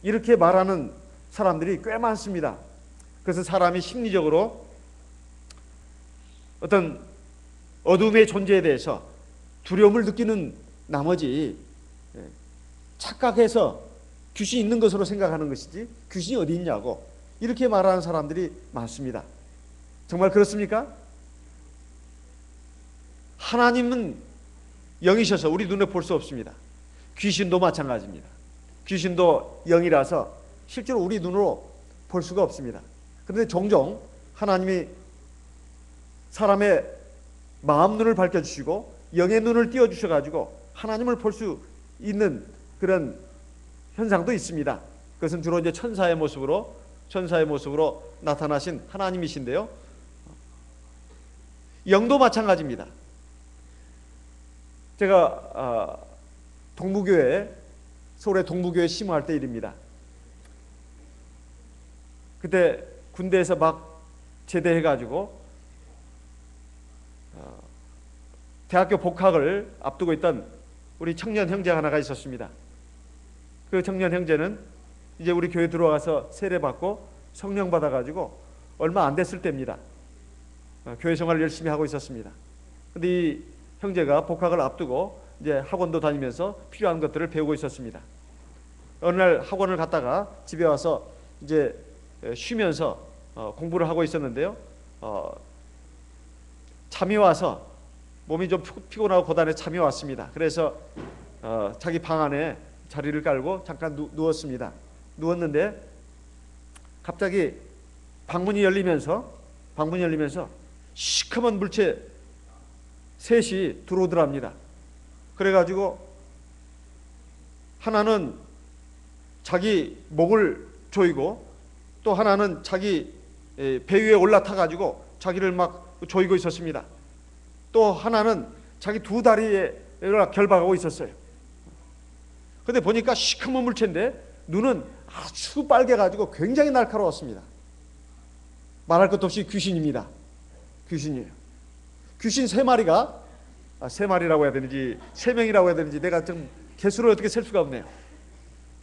이렇게 말하는 사람들이 꽤 많습니다. 그래서 사람이 심리적으로 어떤 어둠의 존재에 대해서 두려움을 느끼는 나머지 착각해서 귀신이 있는 것으로 생각하는 것이지 귀신이 어디 있냐고 이렇게 말하는 사람들이 많습니다. 정말 그렇습니까? 하나님은 영이셔서 우리 눈에 볼 수 없습니다. 귀신도 마찬가지입니다. 귀신도 영이라서 실제로 우리 눈으로 볼 수가 없습니다. 그런데 종종 하나님이 사람의 마음 눈을 밝혀주시고 영의 눈을 띄워주셔가지고 하나님을 볼 수 있는 그런 현상도 있습니다. 그것은 주로 이제 천사의 모습으로 나타나신 하나님이신데요. 영도 마찬가지입니다. 제가 서울의 동부교회 심호할 때 일입니다. 그때 군대에서 막 제대해가지고 대학교 복학을 앞두고 있던 우리 청년 형제 하나가 있었습니다. 그 청년 형제는 이제 우리 교회 들어와서 세례받고 성령 받아가지고 얼마 안 됐을 때입니다. 교회 생활을 열심히 하고 있었습니다. 근데 이 형제가 복학을 앞두고 이제 학원도 다니면서 필요한 것들을 배우고 있었습니다. 어느 날 학원을 갔다가 집에 와서 이제 쉬면서 공부를 하고 있었는데요. 잠이 와서 몸이 좀 피곤하고 고단해 잠이 왔습니다. 그래서 자기 방 안에 자리를 깔고 잠깐 누웠습니다. 누웠는데 갑자기 방문이 열리면서 시커먼 물체 셋이 들어오더랍니다. 그래가지고 하나는 자기 목을 조이고 또 하나는 자기 배 위에 올라타가지고 자기를 막 조이고 있었습니다. 또 하나는 자기 두 다리에 결박하고 있었어요. 근데 보니까 시커먼 물체인데 눈은 아주 빨개가지고 굉장히 날카로웠습니다. 말할 것도 없이 귀신입니다. 귀신이에요. 귀신 세 마리가 세 마리라고 해야 되는지 세 명이라고 해야 되는지 내가 좀 개수를 어떻게 셀 수가 없네요.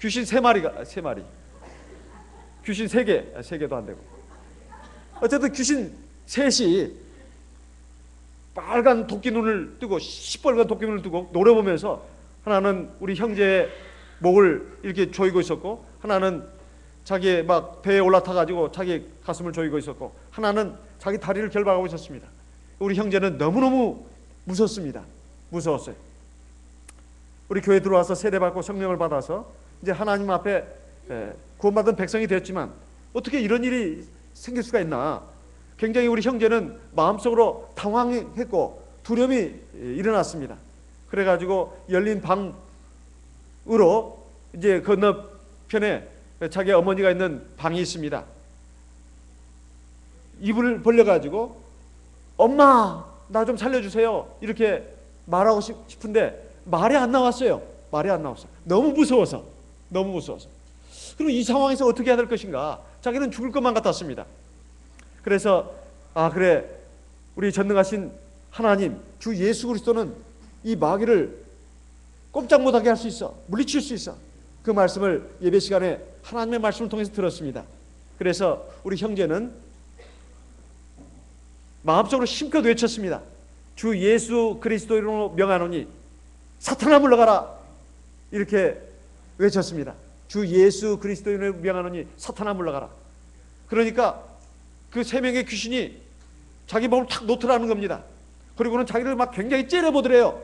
귀신 세 마리 귀신 세 개도 안 되고 어쨌든 귀신 셋이 빨간 도끼 눈을 뜨고 시뻘건 도끼 눈을 뜨고 노려보면서 하나는 우리 형제의 목을 이렇게 조이고 있었고 하나는 자기의 막 배에 올라타가지고 자기 가슴을 조이고 있었고 하나는 자기 다리를 결박하고 있었습니다. 우리 형제는 너무너무 무서웠어요. 우리 교회 들어와서 세례받고 성령을 받아서 이제 하나님 앞에 구원받은 백성이 되었지만 어떻게 이런 일이 생길 수가 있나 굉장히 우리 형제는 마음속으로 당황했고 두려움이 일어났습니다. 그래가지고 열린 방으로 이제 건너편에 자기 어머니가 있는 방이 있습니다. 입을 벌려가지고 엄마 나 좀 살려주세요 이렇게 말하고 싶은데 말이 안 나왔어요. 너무 무서워서. 그럼 이 상황에서 어떻게 해야 될 것인가 자기는 죽을 것만 같았습니다. 그래서 그래 우리 전능하신 하나님 주 예수 그리스도는 이 마귀를 꼼짝 못하게 할 수 있어. 물리칠 수 있어. 그 말씀을 예배 시간에 하나님의 말씀을 통해서 들었습니다. 그래서 우리 형제는 마음속으로 힘껏 외쳤습니다. 주 예수 그리스도로 명하노니 사탄아 물러가라 이렇게 외쳤습니다. 주 예수 그리스도로 명하노니 사탄아 물러가라. 그러니까 그 세 명의 귀신이 자기 몸을 탁 놓더라는 겁니다. 그리고는 자기를 막 굉장히 째려보더래요.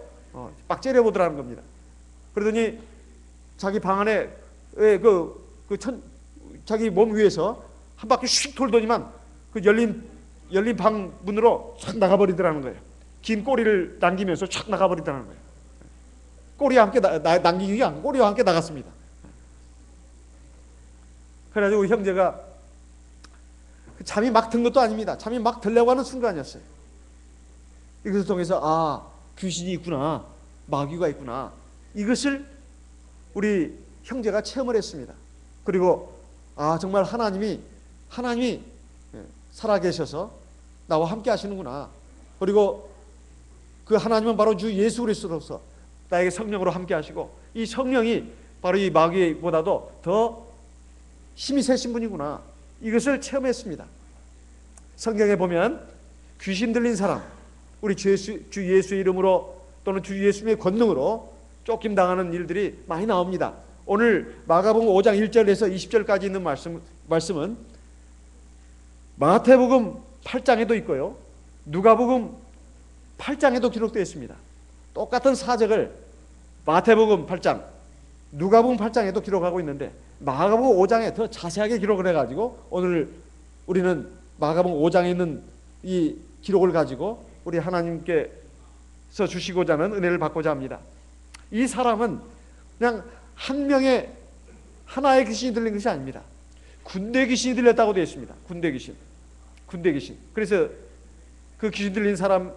막 째려보더라는 겁니다. 그러더니 자기 방 안에 자기 몸 위에서 한 바퀴 슉 돌더니만 그 열린 방 문으로 촥 나가버리더라는 거예요. 긴 꼬리를 남기면서 촥 나가버리더라는 거예요. 꼬리와 함께 남기기 아니고 꼬리와 함께 나갔습니다. 그래가지고 형제가 잠이 막 든 것도 아닙니다. 잠이 막 들려고 하는 순간이었어요. 이것을 통해서 귀신이 있구나, 마귀가 있구나, 이것을 우리 형제가 체험을 했습니다. 그리고 정말 하나님이 살아계셔서 나와 함께 하시는구나. 그리고 그 하나님은 바로 주 예수 그리스도로서 나에게 성령으로 함께 하시고 이 성령이 바로 이 마귀보다도 더 힘이 세신 분이구나, 이것을 체험했습니다. 성경에 보면 귀신 들린 사람, 우리 주 예수 이름으로 또는 주 예수님의 권능으로 쫓김 당하는 일들이 많이 나옵니다. 오늘 마가복음 5장 1절에서 20절까지 있는 말씀은 마태복음 8장에도 있고요, 누가복음 8장에도 기록되어 있습니다. 똑같은 사적을 마태복음 8장, 누가복음 8장에도 기록하고 있는데 마가복음 5장에 더 자세하게 기록을 해가지고 오늘 우리는 마가복음 5장에 있는 이 기록을 가지고 우리 하나님께서 주시고자 하는 은혜를 받고자 합니다. 이 사람은 그냥 한 명의 하나의 귀신이 들린 것이 아닙니다. 군대 귀신이 들렸다고 되어 있습니다. 군대 귀신. 그래서 그 귀신 들린 사람에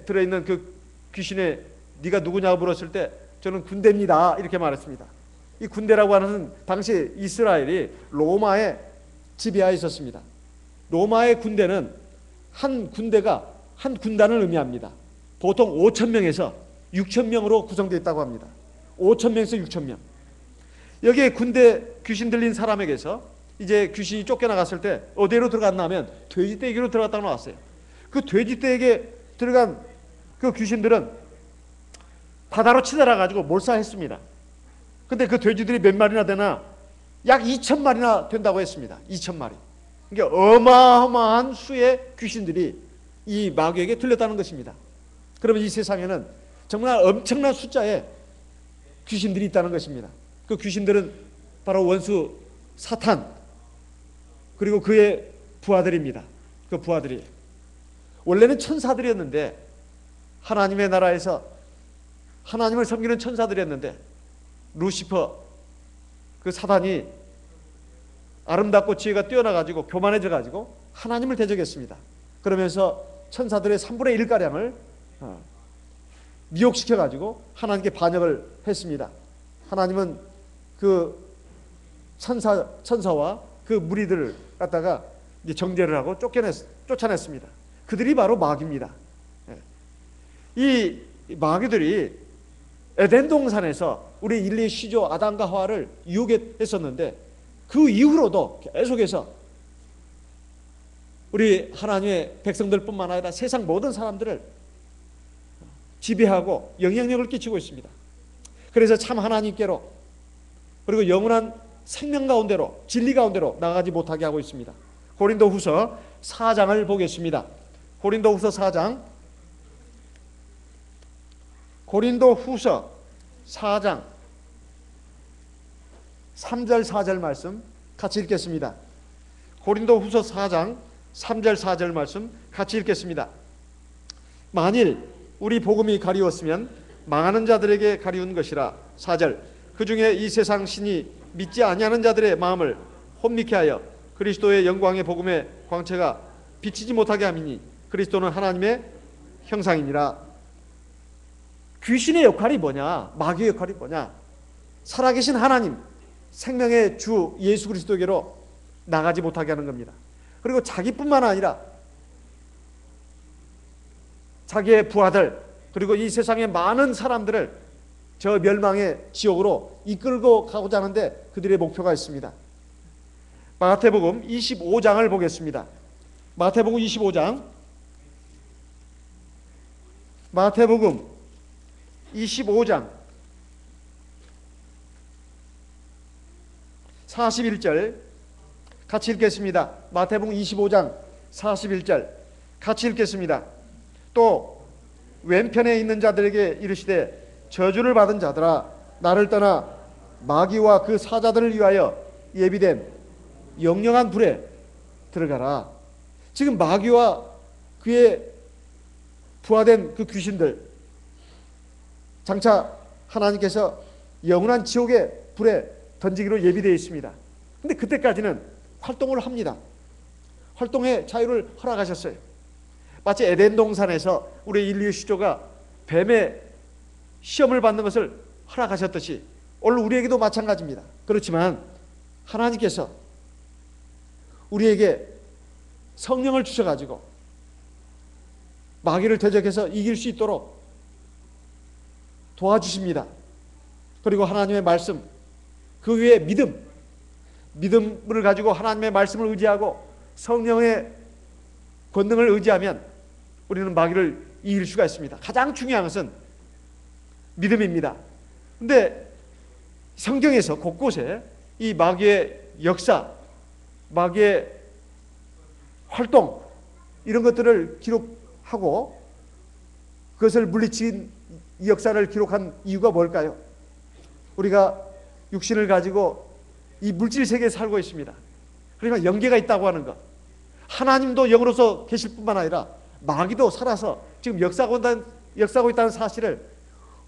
들어있는 그 귀신에 네가 누구냐고 물었을 때 저는 군대입니다, 이렇게 말했습니다. 이 군대라고 하는 당시 이스라엘이 로마의 지배하에 있었습니다. 로마의 군대는 한 군대가 한 군단을 의미합니다. 보통 5,000명에서 6,000명으로 구성되어 있다고 합니다. 5,000명에서 6,000명. 여기에 군대 귀신 들린 사람에게서 이제 귀신이 쫓겨나갔을 때 어디로 들어갔나 하면 돼지떼기로 들어갔다고 나왔어요. 그 돼지떼에게 들어간 그 귀신들은 바다로 치달아가지고 몰사했습니다. 근데 그 돼지들이 몇 마리나 되나? 약 2,000마리나 된다고 했습니다. 2,000마리. 그러니까 어마어마한 수의 귀신들이 이 마귀에게 들렸다는 것입니다. 그러면 이 세상에는 정말 엄청난 숫자의 귀신들이 있다는 것입니다. 그 귀신들은 바로 원수 사탄, 그리고 그의 부하들입니다. 그 부하들이 원래는 천사들이었는데, 하나님의 나라에서 하나님을 섬기는 천사들이었는데 루시퍼, 그 사단이 아름답고 지혜가 뛰어나가지고 교만해져가지고 하나님을 대적했습니다. 그러면서 천사들의 3분의 1가량을 미혹시켜가지고 하나님께 반역을 했습니다. 하나님은 그 천사와 그 무리들을 갖다가 이제 정죄를 하고 쫓아냈습니다. 그들이 바로 마귀입니다. 이 마귀들이 에덴 동산에서 우리 인류의 시조 아담과 하와를 유혹했었는데 그 이후로도 계속해서 우리 하나님의 백성들뿐만 아니라 세상 모든 사람들을 지배하고 영향력을 끼치고 있습니다. 그래서 참 하나님께로, 그리고 영원한 생명 가운데로, 진리 가운데로 나가지 못하게 하고 있습니다. 고린도후서 4장을 보겠습니다. 고린도후서 4장, 고린도후서 4장 3절 4절 말씀 같이 읽겠습니다. 고린도후서 4장 3절 4절 말씀 같이 읽겠습니다. 만일 우리 복음이 가리웠으면 망하는 자들에게 가리운 것이라. 4절, 그 중에 이 세상 신이 믿지 아니하는 자들의 마음을 혼미케 하여 그리스도의 영광의 복음의 광채가 비치지 못하게 함이니 그리스도는 하나님의 형상이니라. 귀신의 역할이 뭐냐? 마귀의 역할이 뭐냐? 살아계신 하나님, 생명의 주 예수 그리스도에게로 나가지 못하게 하는 겁니다. 그리고 자기뿐만 아니라 자기의 부하들, 그리고 이 세상의 많은 사람들을 저 멸망의 지옥으로 이끌고 가고자 하는데 그들의 목표가 있습니다. 마태복음 25장을 보겠습니다. 마태복음 25장, 마태복음 25장 41절 같이 읽겠습니다. 마태복음 25장 41절 같이 읽겠습니다. 또 왼편에 있는 자들에게 이르시되 저주를 받은 자들아, 나를 떠나 마귀와 그 사자들을 위하여 예비된 영영한 불에 들어가라. 지금 마귀와 그의 부하된 그 귀신들, 장차 하나님께서 영원한 지옥의 불에 던지기로 예비되어 있습니다. 근데 그때까지는 활동을 합니다. 활동의 자유를 허락하셨어요. 마치 에덴 동산에서 우리 인류 시조가 뱀의 시험을 받는 것을 허락하셨듯이 오늘 우리에게도 마찬가지입니다. 그렇지만 하나님께서 우리에게 성령을 주셔가지고 마귀를 대적해서 이길 수 있도록 도와주십니다. 그리고 하나님의 말씀, 그 위에 믿음, 믿음을 가지고 하나님의 말씀을 의지하고 성령의 권능을 의지하면 우리는 마귀를 이길 수가 있습니다. 가장 중요한 것은 믿음입니다. 그런데 성경에서 곳곳에 이 마귀의 역사, 마귀의 활동 이런 것들을 기록하고 그것을 물리친 이 역사를 기록한 이유가 뭘까요? 우리가 육신을 가지고 이 물질 세계에 살고 있습니다. 그러니까 영계가 있다고 하는 것, 하나님도 영으로서 계실 뿐만 아니라 마귀도 살아서 지금 역사하고 있다는 사실을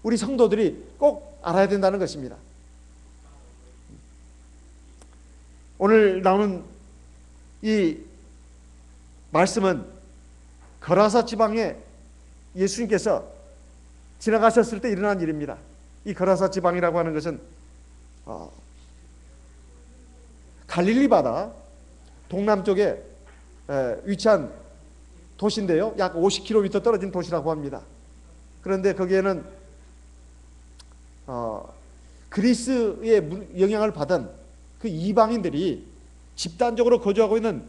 우리 성도들이 꼭 알아야 된다는 것입니다. 오늘 나오는 이 말씀은 거라사 지방에 예수님께서 지나가셨을 때 일어난 일입니다. 이 거라사 지방이라고 하는 것은 갈릴리 바다 동남쪽에 위치한 도시인데요. 약 50km 떨어진 도시라고 합니다. 그런데 거기에는 그리스의 영향을 받은 그 이방인들이 집단적으로 거주하고 있는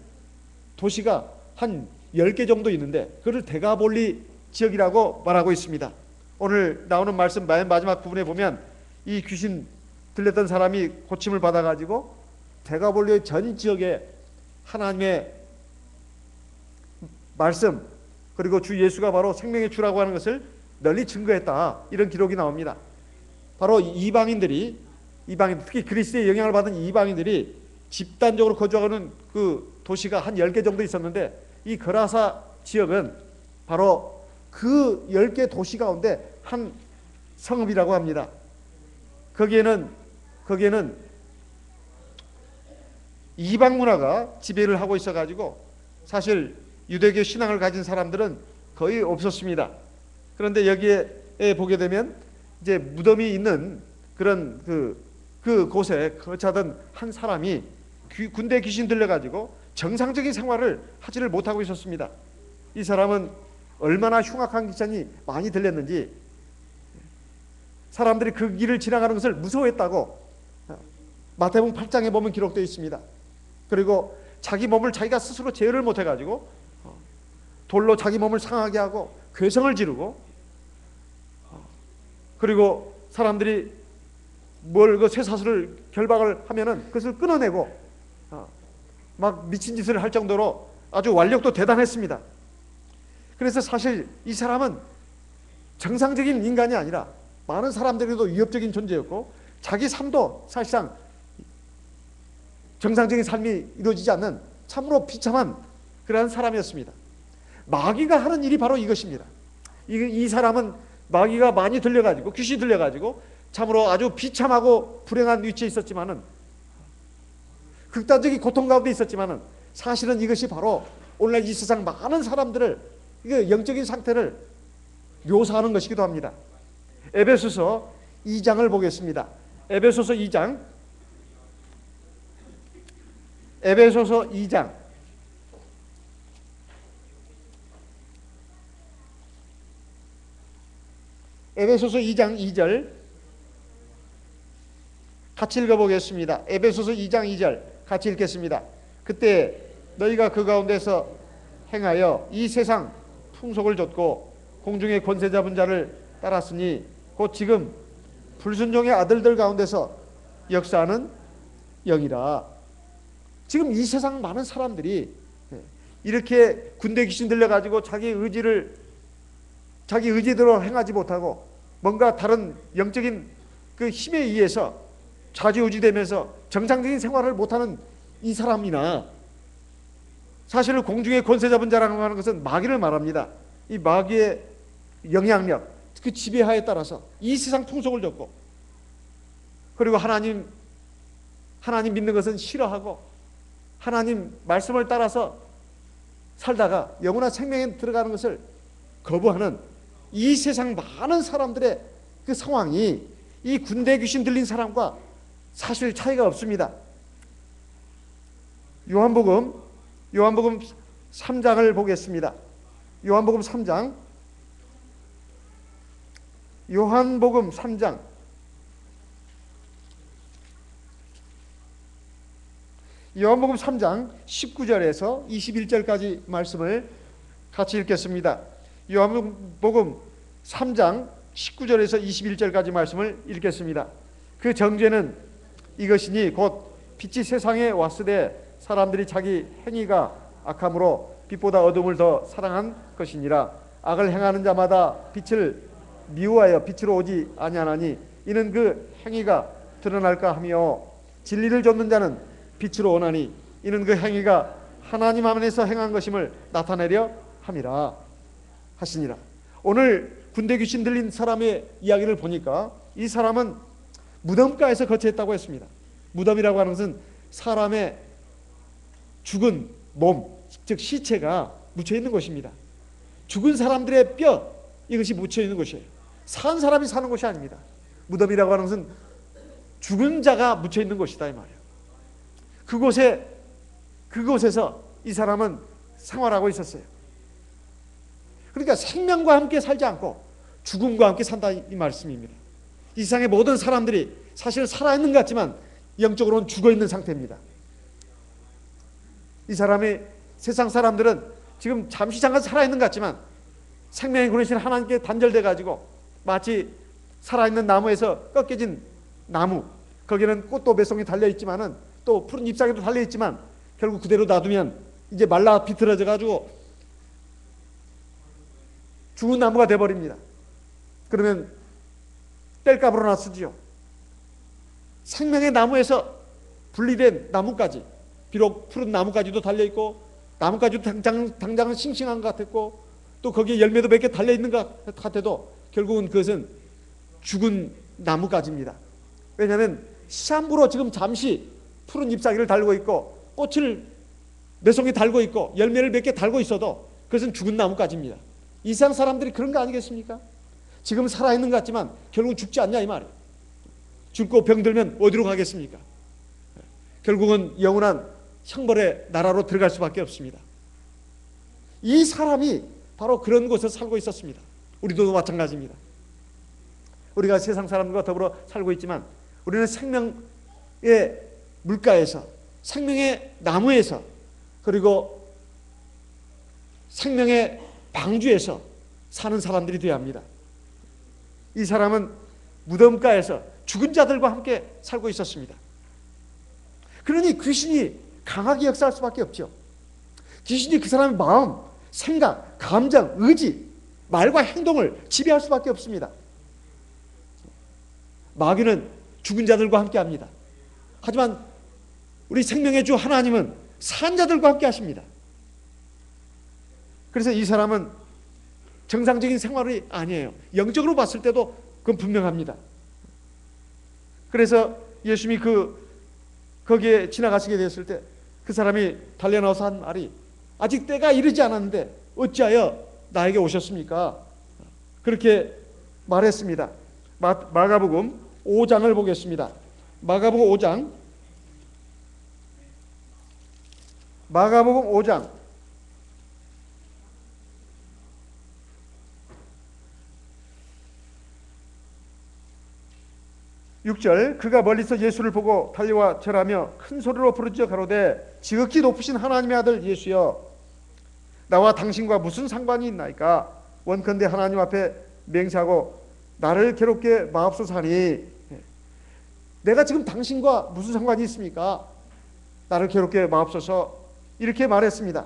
도시가 한 10개 정도 있는데 그걸 데가볼리 지역이라고 말하고 있습니다. 오늘 나오는 말씀 맨 마지막 부분에 보면 이 귀신 들렸던 사람이 고침을 받아가지고 데가볼리의 전 지역에 하나님의 말씀 그리고 주 예수가 바로 생명의 주라고 하는 것을 널리 증거했다, 이런 기록이 나옵니다. 바로 이방인들이 특히 그리스의 영향을 받은 이방인들이 집단적으로 거주하는 그 도시가 한 10개 정도 있었는데 이 거라사 지역은 바로 그 10개 도시 가운데 한 성읍이라고 합니다. 거기에는 이방 문화가 지배를 하고 있어가지고 사실 유대교 신앙을 가진 사람들은 거의 없었습니다. 그런데 여기에 보게 되면 이제 무덤이 있는 그런 그 곳에 거처하던 한 사람이 군대 귀신 들려가지고 정상적인 생활을 하지를 못하고 있었습니다. 이 사람은 얼마나 흉악한 귀신이 많이 들렸는지 사람들이 그 길을 지나가는 것을 무서워했다고 마태복음 8장에 보면 기록되어 있습니다. 그리고 자기 몸을 자기가 스스로 제어를 못해가지고 돌로 자기 몸을 상하게 하고 괴성을 지르고 그리고 사람들이 그 쇠사슬을 결박을 하면은 그것을 끊어내고 막 미친 짓을 할 정도로 아주 완력도 대단했습니다. 그래서 사실 이 사람은 정상적인 인간이 아니라 많은 사람들에게도 위협적인 존재였고 자기 삶도 사실상 정상적인 삶이 이루어지지 않는 참으로 비참한 그러한 사람이었습니다. 마귀가 하는 일이 바로 이것입니다. 이 사람은 마귀가 많이 들려가지고 귀신이 들려가지고 참으로 아주 비참하고 불행한 위치에 있었지만은 극단적인 고통 가운데 있었지만은 사실은 이것이 바로 오늘날 이 세상 많은 사람들을 영적인 상태를 묘사하는 것이기도 합니다. 에베소서 2장을 보겠습니다. 에베소서 2장 에베소서 2장 2절 같이 읽어보겠습니다. 에베소서 2장 2절 같이 읽겠습니다. 그때 너희가 그 가운데서 행하여 이 세상 풍속을 좇고 공중의 권세 잡은 자를 따랐으니 곧 지금 불순종의 아들들 가운데서 역사하는 영이라. 지금 이 세상 많은 사람들이 이렇게 군대 귀신 들려가지고 자기 의지대로 행하지 못하고 뭔가 다른 영적인 그 힘에 의해서 좌지우지되면서 정상적인 생활을 못하는 이 사람이나 사실 공중의 권세 잡은 자라고 하는 것은 마귀를 말합니다. 이 마귀의 영향력, 그 지배하에 따라서 이 세상 풍속을 좇고 그리고 하나님 믿는 것은 싫어하고 하나님 말씀을 따라서 살다가 영원한 생명에 들어가는 것을 거부하는 이 세상 많은 사람들의 그 상황이 이 군대 귀신 들린 사람과 사실 차이가 없습니다. 요한복음 3장을 보겠습니다. 요한복음 3장 요한복음 3장 19절에서 21절까지 말씀을 같이 읽겠습니다. 요한복음 3장 19절에서 21절까지 말씀을 읽겠습니다. 그 정죄는 이것이니 곧 빛이 세상에 왔으되 사람들이 자기 행위가 악함으로 빛보다 어둠을 더 사랑한 것이니라. 악을 행하는 자마다 빛을 미워하여 빛으로 오지 아니하나니 이는 그 행위가 드러날까 하며 진리를 좇는 자는 빛으로 오나니 이는 그 행위가 하나님 안에서 행한 것임을 나타내려 함이라 하시니라. 오늘 군대 귀신 들린 사람의 이야기를 보니까 이 사람은 무덤가에서 거처했다고 했습니다. 무덤이라고 하는 것은 사람의 죽은 몸, 즉 시체가 묻혀 있는 곳입니다. 죽은 사람들의 뼈, 이것이 묻혀 있는 곳이에요. 산 사람이 사는 곳이 아닙니다. 무덤이라고 하는 것은 죽은 자가 묻혀 있는 곳이다 이 말이에요. 그곳에서 이 사람은 생활하고 있었어요. 그러니까 생명과 함께 살지 않고 죽음과 함께 산다 이 말씀입니다. 이 세상의 모든 사람들이 사실 살아있는 것 같지만 영적으로는 죽어있는 상태입니다. 이 사람이 세상 사람들은 지금 잠시 잠깐 살아있는 것 같지만 생명의 그릇인 하나님께 단절돼 가지고 마치 살아있는 나무에서 꺾여진 나무, 거기는 꽃도 배송이 달려있지만은 또 푸른 잎사귀도 달려있지만 결국 그대로 놔두면 이제 말라 비틀어져 가지고 죽은 나무가 돼버립니다. 그러면 뗄감으로나 쓰지요. 생명의 나무에서 분리된 나무까지, 비록 푸른 나무까지도 달려있고 나무까지도 당장은 싱싱한 것 같았고 또 거기에 열매도 몇 개 달려있는 것 같아도 결국은 그것은 죽은 나무까지입니다. 왜냐하면 시한부로 지금 잠시 푸른 잎사귀를 달고 있고 꽃을 몇 송이 달고 있고 열매를 몇 개 달고 있어도 그것은 죽은 나무까지입니다. 이 세상 사람들이 그런 거 아니겠습니까? 지금 살아있는 것 같지만 결국은 죽지 않냐 이 말이에요. 죽고 병들면 어디로 가겠습니까? 결국은 영원한 형벌의 나라로 들어갈 수밖에 없습니다. 이 사람이 바로 그런 곳에 살고 있었습니다. 우리도 마찬가지입니다. 우리가 세상 사람들과 더불어 살고 있지만 우리는 생명의 물가에서, 생명의 나무에서, 그리고 생명의 방주에서 사는 사람들이 되어야 합니다. 이 사람은 무덤가에서 죽은 자들과 함께 살고 있었습니다. 그러니 귀신이 강하게 역사할 수밖에 없죠. 귀신이 그 사람의 마음, 생각, 감정, 의지, 말과 행동을 지배할 수밖에 없습니다. 마귀는 죽은 자들과 함께 합니다. 하지만 우리 생명의 주 하나님은 산 자들과 함께 하십니다. 그래서 이 사람은 정상적인 생활이 아니에요. 영적으로 봤을 때도 그건 분명합니다. 그래서 예수님이 거기에 지나가시게 되었을 때 그 사람이 달려나와서 한 말이 아직 때가 이르지 않았는데 어찌하여 나에게 오셨습니까? 그렇게 말했습니다. 마가복음 5장을 보겠습니다. 마가복음 5장 6절 그가 멀리서 예수를 보고 달려와 절하며 큰 소리로 부르짖어 가로되 지극히 높으신 하나님의 아들 예수여 나와 당신과 무슨 상관이 있나이까 원컨대 하나님 앞에 맹세하고 나를 괴롭게 마옵소서 하니 내가 지금 당신과 무슨 상관이 있습니까? 나를 괴롭게 마옵소서 이렇게 말했습니다.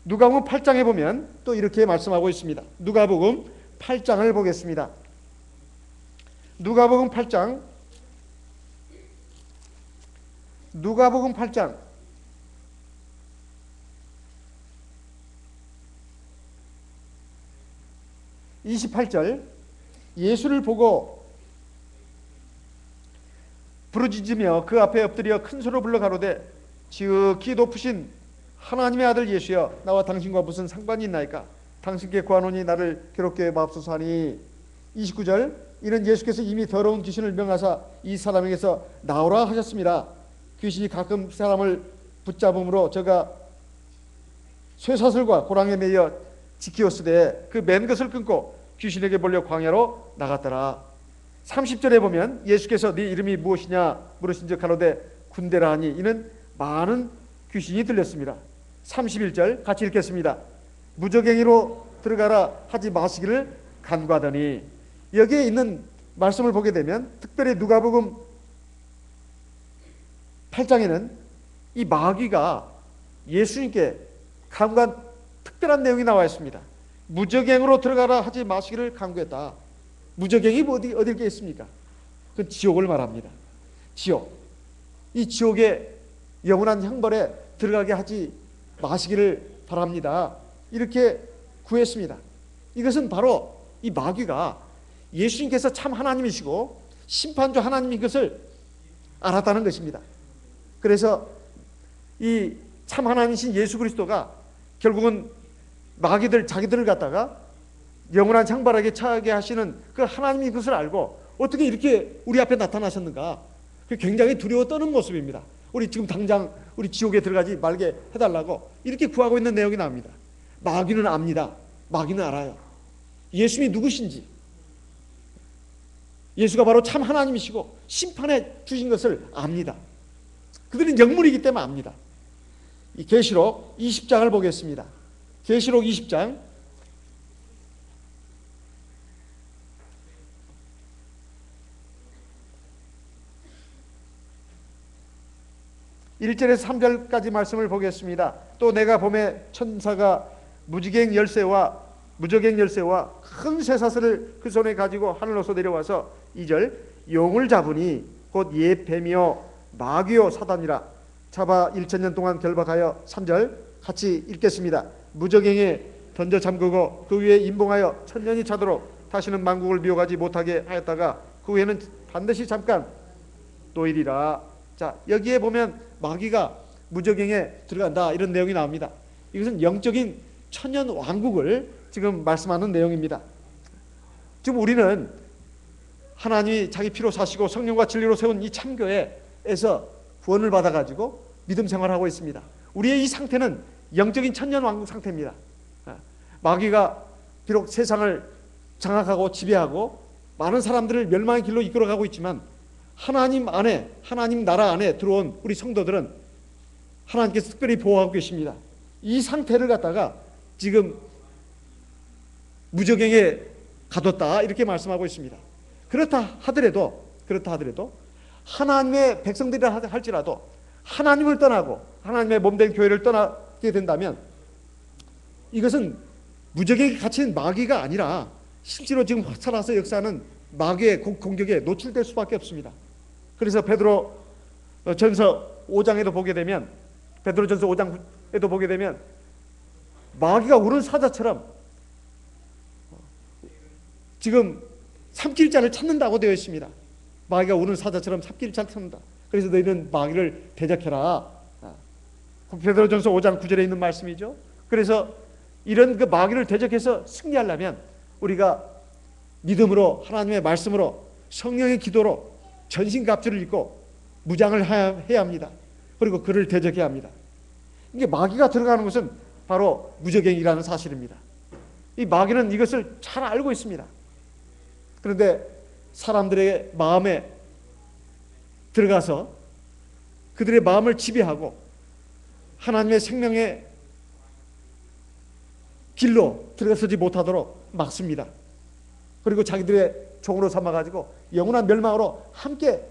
누가복음 8장에 보면 또 이렇게 말씀하고 있습니다. 누가복음 8장을 보겠습니다. 누가복음 8장 28절 예수를 보고 부르짖으며 그 앞에 엎드려 큰 소리로 불러 가로되 지극히 높으신 하나님의 아들 예수여 나와 당신과 무슨 상관이 있나이까 당신께 구하노니 나를 괴롭게 마옵소서 하니 29절 이는 예수께서 이미 더러운 귀신을 명하사 이 사람에게서 나오라 하셨습니다. 귀신이 가끔 사람을 붙잡음으로 저가 쇠사슬과 고랑에 매여 지키었으되 그 맨 것을 끊고 귀신에게 몰려 광야로 나갔더라. 30절에 보면 예수께서 네 이름이 무엇이냐 물으신즉 가로되 군대라 하니 이는 많은 귀신이 들렸습니다. 31절 같이 읽겠습니다. 무적행위로 들어가라 하지 마시기를 간구하더니, 여기에 있는 말씀을 보게 되면 특별히 누가복음 8장에는 이 마귀가 예수님께 간구한 특별한 내용이 나와 있습니다. 무적행으로 들어가라 하지 마시기를 간구했다. 무적행이 어딜 게 있습니까? 그 지옥을 말합니다. 지옥. 이 지옥의 영원한 형벌에 들어가게 하지 마시기를 바랍니다. 이렇게 구했습니다. 이것은 바로 이 마귀가 예수님께서 참 하나님이시고 심판주 하나님인 것을 알았다는 것입니다. 그래서 이 참 하나님이신 예수 그리스도가 결국은 마귀들 자기들을 갖다가 영원한 형벌하게 처하게 하시는 그 하나님인 것을 알고 어떻게 이렇게 우리 앞에 나타나셨는가, 굉장히 두려워 떠는 모습입니다. 우리 지금 당장 우리 지옥에 들어가지 말게 해달라고 이렇게 구하고 있는 내용이 나옵니다. 마귀는 압니다. 마귀는 알아요. 예수님이 누구신지, 예수가 바로 참 하나님이시고 심판해 주신 것을 압니다. 그들은 영물이기 때문에 압니다. 이 계시록 20장을 보겠습니다. 계시록 20장 1절에서 3절까지 말씀을 보겠습니다. 또 내가 봄에 천사가 무적행 열쇠와 큰 쇠사슬을 그 손에 가지고 하늘로서 내려와서 2절 용을 잡으니 곧 옛뱀이요 마귀요 사단이라 잡아 1000년 동안 결박하여 3절 같이 읽겠습니다. 무적행에 던져 잠그고 그 위에 임봉하여 1000년이 차도록 다시는 만국을 미혹하지 못하게 하였다가 그 후에는 반드시 잠깐 또이리라. 자, 여기에 보면 마귀가 무적행에 들어간다 이런 내용이 나옵니다. 이것은 영적인 천년 왕국을 지금 말씀하는 내용입니다. 지금 우리는 하나님이 자기 피로 사시고 성령과 진리로 세운 이 참교회에서 구원을 받아가지고 믿음 생활하고 있습니다. 우리의 이 상태는 영적인 천년 왕국 상태입니다. 마귀가 비록 세상을 장악하고 지배하고 많은 사람들을 멸망의 길로 이끌어가고 있지만 하나님 안에, 하나님 나라 안에 들어온 우리 성도들은 하나님께서 특별히 보호하고 계십니다. 이 상태를 갖다가 지금 무적행에 가뒀다 이렇게 말씀하고 있습니다. 그렇다 하더라도 하나님의 백성들이라 할지라도 하나님을 떠나고 하나님의 몸된 교회를 떠나게 된다면 이것은 무적행에 갇힌 마귀가 아니라 실제로 지금 살아서 역사하는 마귀의 공격에 노출될 수밖에 없습니다. 그래서 베드로전서 5장에도 보게 되면 베드로전서 5장에도 보게 되면 마귀가 우는 사자처럼 지금 삼킬자를 찾는다고 되어 있습니다. 마귀가 우는 사자처럼 삼킬자를 찾는다. 그래서 너희는 마귀를 대적해라. 베드로전서 5장 9절에 있는 말씀이죠. 그래서 이런 그 마귀를 대적해서 승리하려면 우리가 믿음으로 하나님의 말씀으로 성령의 기도로 전신갑주를 입고 무장을 해야 합니다. 그리고 그를 대적해야 합니다. 이게 마귀가 들어가는 것은 바로 무적행이라는 사실입니다. 이 마귀는 이것을 잘 알고 있습니다. 그런데 사람들의 마음에 들어가서 그들의 마음을 지배하고 하나님의 생명의 길로 들어서지 못하도록 막습니다. 그리고 자기들의 종으로 삼아가지고 영원한 멸망으로 함께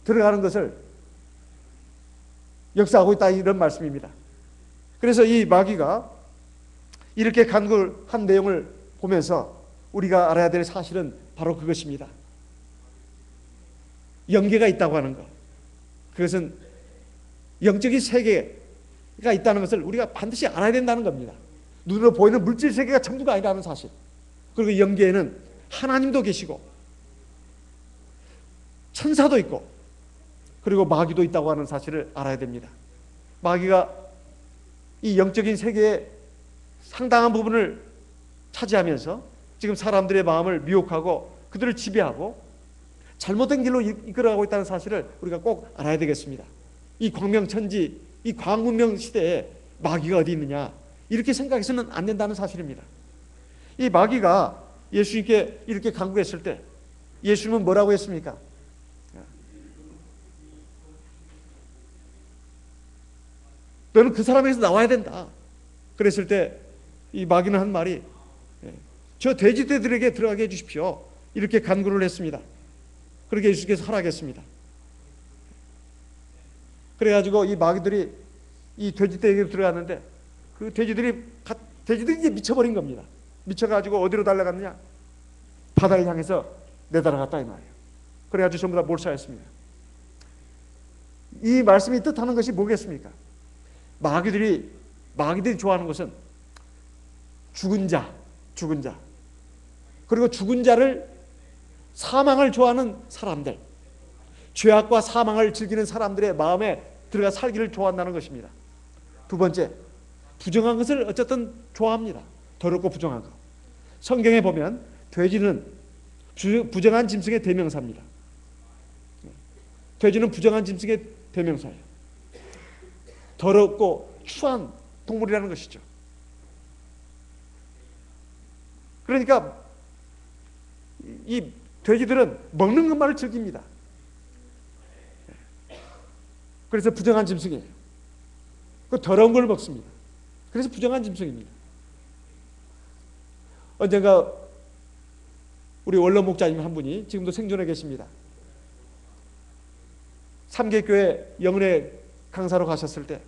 들어가는 것을 역사하고 있다 이런 말씀입니다. 그래서 이 마귀가 이렇게 간구한 내용을 보면서 우리가 알아야 될 사실은 바로 그것입니다. 영계가 있다고 하는 것, 그것은 영적인 세계가 있다는 것을 우리가 반드시 알아야 된다는 겁니다. 눈으로 보이는 물질 세계가 전부가 아니라는 사실. 그리고 영계에는 하나님도 계시고 천사도 있고 그리고 마귀도 있다고 하는 사실을 알아야 됩니다. 마귀가 이 영적인 세계의 상당한 부분을 차지하면서 지금 사람들의 마음을 미혹하고 그들을 지배하고 잘못된 길로 이끌어가고 있다는 사실을 우리가 꼭 알아야 되겠습니다. 이 광명천지, 이 광문명 시대에 마귀가 어디 있느냐 이렇게 생각해서는 안 된다는 사실입니다. 이 마귀가 예수님께 이렇게 간구했을 때 예수님은 뭐라고 했습니까? 너는 그 사람에게서 나와야 된다. 그랬을 때 이 마귀는 한 말이 저 돼지떼들에게 들어가게 해주십시오. 이렇게 간구를 했습니다. 그렇게 예수께서 허락했습니다. 그래가지고 이 마귀들이 이 돼지떼에게 들어갔는데 그 돼지들이 이제 미쳐버린 겁니다. 미쳐가지고 어디로 달려갔느냐? 바다를 향해서 내달아갔다 이 말이에요. 그래가지고 전부 다 몰살했습니다. 이 말씀이 뜻하는 것이 뭐겠습니까? 마귀들이 좋아하는 것은 죽은 자, 그리고 죽은 자를, 사망을 좋아하는 사람들, 죄악과 사망을 즐기는 사람들의 마음에 들어가 살기를 좋아한다는 것입니다. 두 번째, 부정한 것을 어쨌든 좋아합니다. 더럽고 부정한 것. 성경에 보면 돼지는 부정한 짐승의 대명사입니다. 돼지는 부정한 짐승의 대명사예요. 더럽고 추한 동물이라는 것이죠. 그러니까 이 돼지들은 먹는 것만을 즐깁니다. 그래서 부정한 짐승이에요. 그 더러운 걸 먹습니다. 그래서 부정한 짐승입니다. 언젠가 우리 원로 목자님 한 분이 지금도 생존해 계십니다. 삼계교회 영은혜 강사로 가셨을 때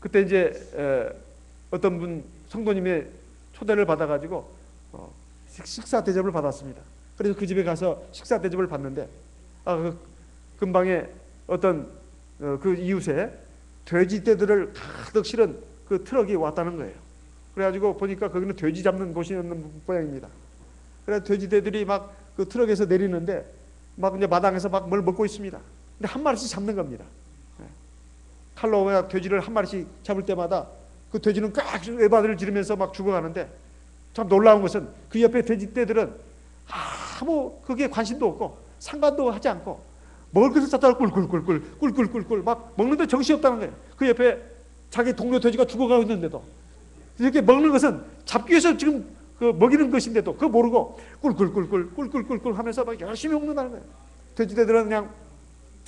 그때 이제 어떤 분 성도님의 초대를 받아가지고 식사 대접을 받았습니다. 그래서 그 집에 가서 식사 대접을 받는데 그 근방에 어떤 그 이웃에 돼지떼들을 가득 실은 그 트럭이 왔다는 거예요. 그래가지고 보니까 거기는 돼지 잡는 곳이었는 모양입니다. 그래서 돼지떼들이 막 그 트럭에서 내리는데 막 이제 마당에서 막 뭘 먹고 있습니다. 근데 한 마리씩 잡는 겁니다. 칼로 돼지를 한 마리씩 잡을 때마다 그 돼지는 꽉 외바디를 지르면서 막 죽어가는데 참 놀라운 것은 그 옆에 돼지떼들은 아무 그게 관심도 없고 상관도 하지 않고 먹을 것을 찾다가 꿀꿀꿀꿀 막 먹는데 정신이 없다는 거예요. 그 옆에 자기 동료 돼지가 죽어가고 있는데도 이렇게 먹는 것은 잡기 위해서 지금 그 먹이는 것인데도 그거 모르고 꿀꿀꿀꿀 하면서 막 열심히 먹는다는 거예요. 돼지떼들은 그냥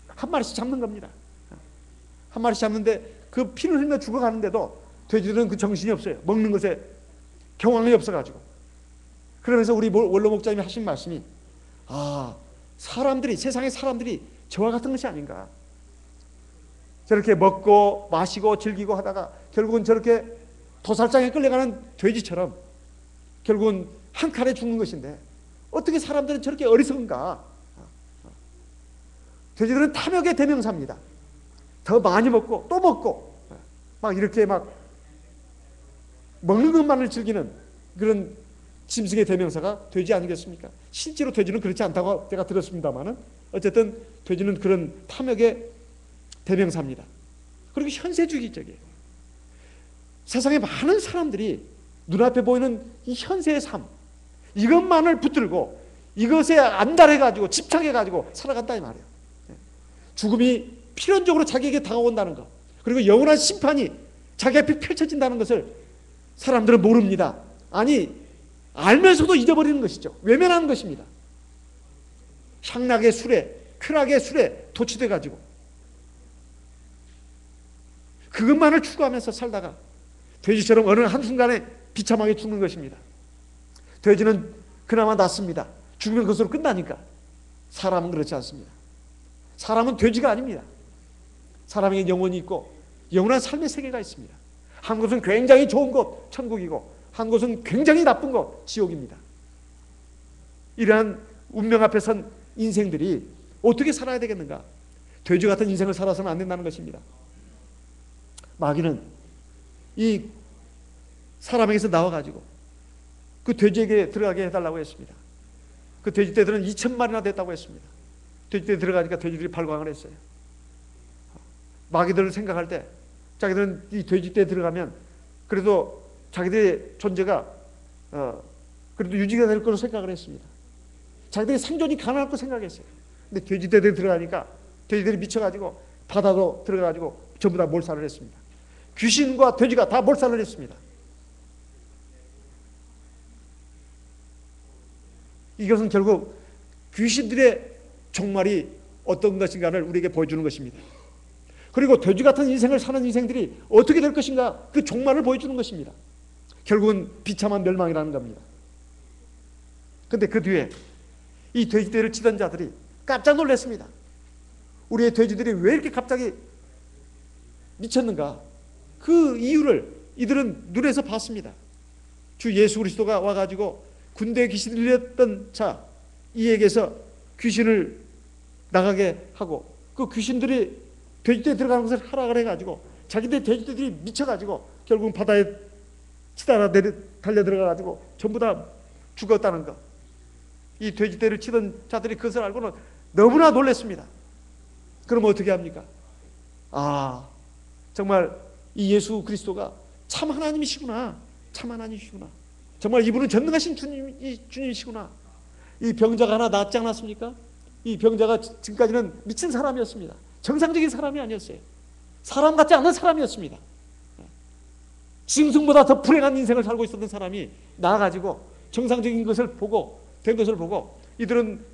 한 마리씩 잡는 겁니다. 한 마리씩 잡는데 그 피를 흘려 죽어가는데도 돼지들은 그 정신이 없어요. 먹는 것에 경황이 없어가지고. 그러면서 우리 원로 목자님이 하신 말씀이 사람들이, 세상의 사람들이 저와 같은 것이 아닌가. 저렇게 먹고 마시고 즐기고 하다가 결국은 저렇게 도살장에 끌려가는 돼지처럼 결국은 한 칼에 죽는 것인데 어떻게 사람들은 저렇게 어리석은가. 돼지들은 탐욕의 대명사입니다. 더 많이 먹고 또 먹고 막 이렇게 막 먹는 것만을 즐기는 그런 짐승의 대명사가 돼지 아니겠습니까? 실제로 돼지는 그렇지 않다고 제가 들었습니다만은 어쨌든 돼지는 그런 탐욕의 대명사입니다. 그리고 현세주의적이에요. 세상에 많은 사람들이 눈앞에 보이는 이 현세의 삶, 이것만을 붙들고 이것에 안달해가지고 집착해가지고 살아간다 이 말이에요. 죽음이 필연적으로 자기에게 다가온다는 것, 그리고 영원한 심판이 자기 앞에 펼쳐진다는 것을 사람들은 모릅니다. 아니 알면서도 잊어버리는 것이죠. 외면하는 것입니다. 향락의 술에, 쾌락의 술에 도취돼 가지고 그것만을 추구하면서 살다가 돼지처럼 어느 한순간에 비참하게 죽는 것입니다. 돼지는 그나마 낫습니다. 죽으면 그것으로 끝나니까. 사람은 그렇지 않습니다. 사람은 돼지가 아닙니다. 사람에게 영혼이 있고 영원한 삶의 세계가 있습니다. 한 곳은 굉장히 좋은 곳, 천국이고 한 곳은 굉장히 나쁜 곳, 지옥입니다. 이러한 운명 앞에 선 인생들이 어떻게 살아야 되겠는가? 돼지 같은 인생을 살아서는 안 된다는 것입니다. 마귀는 이 사람에게서 나와가지고 그 돼지에게 들어가게 해달라고 했습니다. 그 돼지떼들은 2,000마리나 됐다고 했습니다. 돼지떼 들어가니까 돼지들이 발광을 했어요. 마귀들을 생각할 때 자기들은 이 돼지떼에 들어가면 그래도 자기들의 존재가 그래도 유지가 될 거로 생각을 했습니다. 자기들의 생존이 가능할 거 생각했어요. 근데 돼지떼들이 들어가니까 돼지들이 미쳐가지고 바다로 들어가가지고 전부 다 몰살을 했습니다. 귀신과 돼지가 다 몰살을 했습니다. 이것은 결국 귀신들의 종말이 어떤 것인가를 우리에게 보여주는 것입니다. 그리고 돼지 같은 인생을 사는 인생들이 어떻게 될 것인가, 그 종말을 보여주는 것입니다. 결국은 비참한 멸망이라는 겁니다. 근데 그 뒤에 이 돼지떼를 치던 자들이 깜짝 놀랐습니다. 우리의 돼지들이 왜 이렇게 갑자기 미쳤는가? 그 이유를 이들은 눈에서 봤습니다. 주 예수 그리스도가 와가지고 군대에 귀신 들렸던 자 이에게서 귀신을 나가게 하고, 그 귀신들이 돼지떼에 들어가는 것을 하라 그래가지고 자기들 돼지들이 미쳐가지고 결국은 바다에 치다가 달려 들어가가지고 전부 다 죽었다는 것. 이 돼지떼를 치던 자들이 그것을 알고는 너무나 놀랐습니다. 그럼 어떻게 합니까? 아, 정말 이 예수 그리스도가 참 하나님이시구나. 참 하나님이시구나. 정말 이분은 전능하신 주님이시구나. 이 병자가 하나 낫지 않았습니까? 이 병자가 지금까지는 미친 사람이었습니다. 정상적인 사람이 아니었어요. 사람 같지 않은 사람이었습니다. 짐승보다 더 불행한 인생을 살고 있었던 사람이 나아가지고 정상적인 것을 보고 된 것을 보고 이들은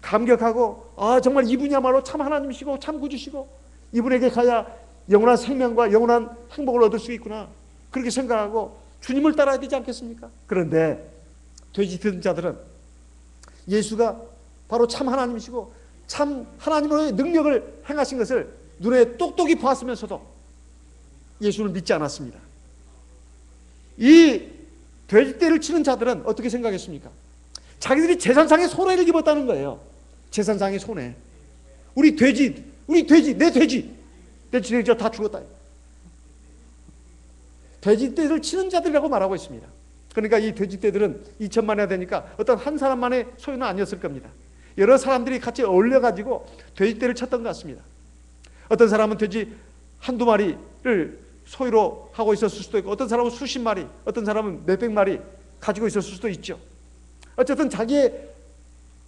감격하고, 아, 정말 이분이야말로 참 하나님이시고 참 구주시고 이분에게 가야 영원한 생명과 영원한 행복을 얻을 수 있구나, 그렇게 생각하고 주님을 따라야 되지 않겠습니까? 그런데 돼지 든 자들은 예수가 바로 참 하나님이시고 참 하나님으로의 능력을 행하신 것을 눈에 똑똑히 봤으면서도 예수를 믿지 않았습니다. 이 돼지떼를 치는 자들은 어떻게 생각했습니까? 자기들이 재산상의 손해를 입었다는 거예요. 재산상의 손해. 우리 돼지, 내 돼지가 다 죽었다. 돼지떼를 치는 자들이라고 말하고 있습니다. 그러니까 이 돼지떼들은 2천만이나 되니까 어떤 한 사람만의 소유는 아니었을 겁니다. 여러 사람들이 같이 어울려가지고 돼지떼를 쳤던 것 같습니다. 어떤 사람은 돼지 한두 마리를 소유로 하고 있었을 수도 있고, 어떤 사람은 수십 마리, 어떤 사람은 몇백 마리 가지고 있었을 수도 있죠. 어쨌든 자기의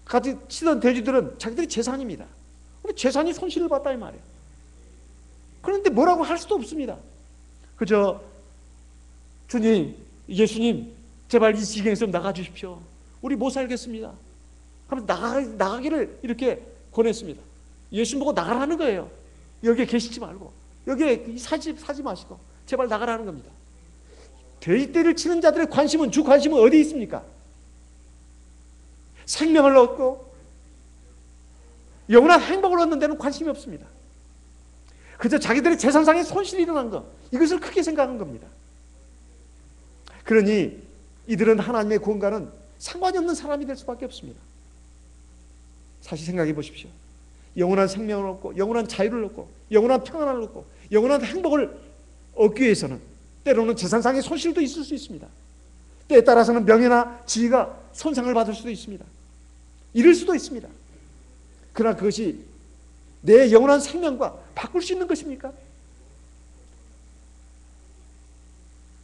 같이 치던 돼지들은 자기들이 재산입니다. 재산이 손실을 봤다 이 말이에요. 그런데 뭐라고 할 수도 없습니다. 그저 주님, 예수님, 제발 이 지경에서 나가주십시오. 우리 못 살겠습니다. 하면서 나가기를 이렇게 권했습니다. 예수 보고 나가라는 거예요. 여기에 계시지 말고, 여기에 사지 마시고 제발 나가라는 겁니다. 돼지떼를 치는 자들의 관심은, 주 관심은 어디에 있습니까? 생명을 얻고 영원한 행복을 얻는 데는 관심이 없습니다. 그저 자기들의 재산상의 손실이 일어난 것, 이것을 크게 생각한 겁니다. 그러니 이들은 하나님의 구원과는 상관이 없는 사람이 될 수밖에 없습니다. 다시 생각해 보십시오. 영원한 생명을 얻고 영원한 자유를 얻고 영원한 평안을 얻고 영원한 행복을 얻기 위해서는 때로는 재산상의 손실도 있을 수 있습니다. 때에 따라서는 명예나 지위가 손상을 받을 수도 있습니다. 잃을 수도 있습니다. 그러나 그것이 내 영원한 생명과 바꿀 수 있는 것입니까?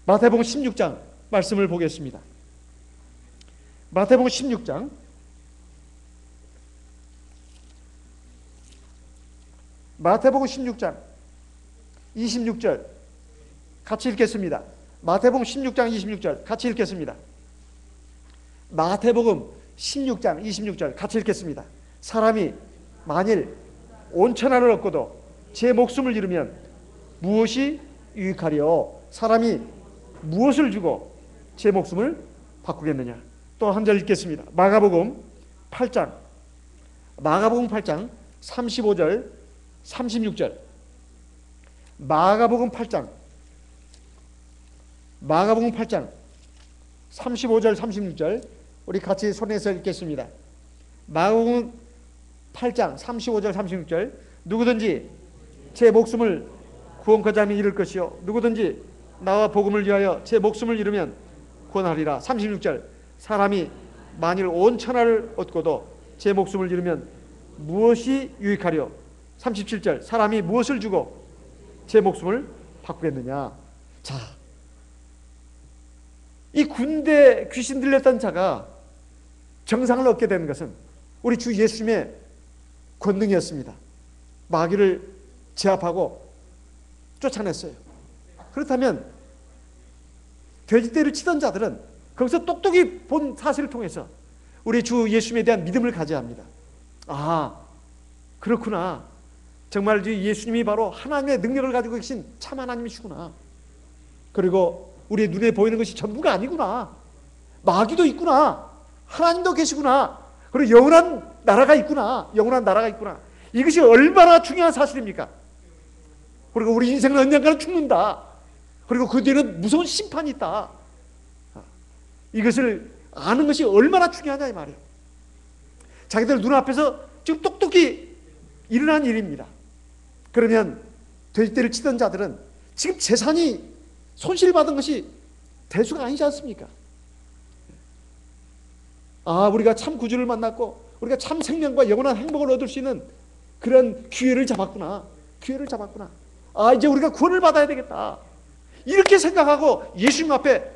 마태복음 16장 말씀을 보겠습니다. 마태복음 16장 26절 같이 읽겠습니다. 마태복음 16장 26절 같이 읽겠습니다. 마태복음 16장 26절 같이 읽겠습니다. 사람이 만일 온 천하를 얻고도 제 목숨을 잃으면 무엇이 유익하리요? 사람이 무엇을 주고 제 목숨을 바꾸겠느냐? 또 한 절 읽겠습니다. 마가복음 8장 35절 36절 마가복음 8장 35절 36절 우리 같이 손에서 읽겠습니다. 마가복음 8장 35절 36절 누구든지 제 목숨을 구원코자 하면 잃을 것이요 누구든지 나와 복음을 위하여 제 목숨을 잃으면 구원하리라. 36절 사람이 만일 온 천하를 얻고도 제 목숨을 잃으면 무엇이 유익하리요? 37절 사람이 무엇을 주고 제 목숨을 바꾸겠느냐? 자, 이 군대 귀신 들렸던 자가 정상을 얻게 되는 것은 우리 주 예수님의 권능이었습니다. 마귀를 제압하고 쫓아냈어요. 그렇다면 돼지떼를 치던 자들은 거기서 똑똑히 본 사실을 통해서 우리 주 예수님에 대한 믿음을 가져야 합니다. 아, 그렇구나. 정말 예수님이 바로 하나님의 능력을 가지고 계신 참 하나님이시구나. 그리고 우리의 눈에 보이는 것이 전부가 아니구나. 마귀도 있구나. 하나님도 계시구나. 그리고 영원한 나라가 있구나. 영원한 나라가 있구나. 이것이 얼마나 중요한 사실입니까? 그리고 우리 인생은 언젠가는 죽는다. 그리고 그 뒤에는 무서운 심판이 있다. 이것을 아는 것이 얼마나 중요하냐 이 말이에요. 자기들 눈앞에서 지금 똑똑히 일어난 일입니다. 그러면 돼지떼를 치던 자들은 지금 재산이 손실받은 것이 대수가 아니지 않습니까? 우리가 참 구주를 만났고 우리가 참 생명과 영원한 행복을 얻을 수 있는 그런 기회를 잡았구나. 기회를 잡았구나. 이제 우리가 구원을 받아야 되겠다. 이렇게 생각하고 예수님 앞에